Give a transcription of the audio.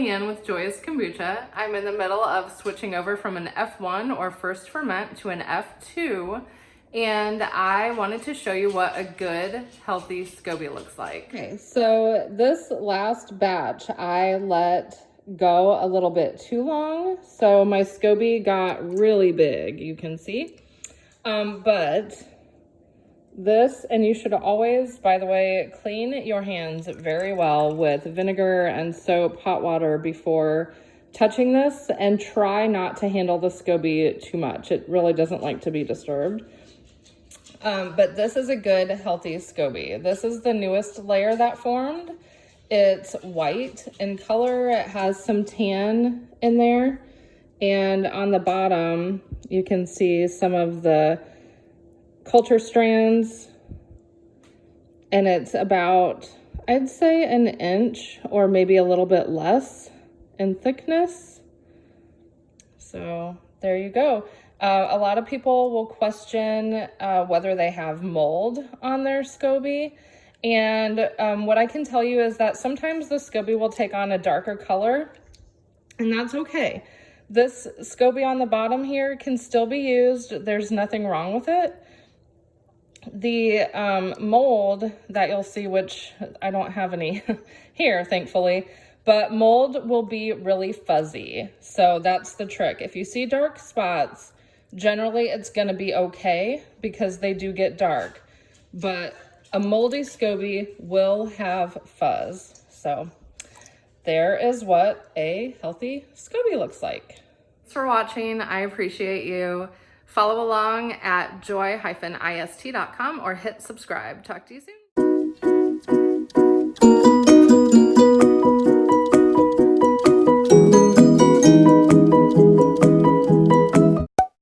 Leanne with jōy-ist Kombucha. I'm in the middle of switching over from an F1 or first ferment to an F2, and I wanted to show you what a good, healthy SCOBY looks like. Okay, so this last batch I let go a little bit too long, so my SCOBY got really big, you can see. But this, and you should always, by the way, clean your hands very well with vinegar and soap, hot water before touching this, and try not to handle the SCOBY too much. It really doesn't like to be disturbed. But this is a good, healthy SCOBY. This is the newest layer that formed. It's white in color. It has some tan in there. And on the bottom, you can see some of the culture strands, and it's about, I'd say, an inch or maybe a little bit less in thickness. So there you go. A lot of people will question whether they have mold on their SCOBY, and what I can tell you is that sometimes the SCOBY will take on a darker color, and that's okay. This SCOBY on the bottom here can still be used. There's nothing wrong with it. The mold that you'll see, which I don't have any here, thankfully, but mold will be really fuzzy. So that's the trick. If you see dark spots, generally it's going to be okay because they do get dark. But a moldy SCOBY will have fuzz. So there is what a healthy SCOBY looks like. Thanks for watching. I appreciate you. Follow along at jōy-ist.com or hit subscribe. Talk to you soon.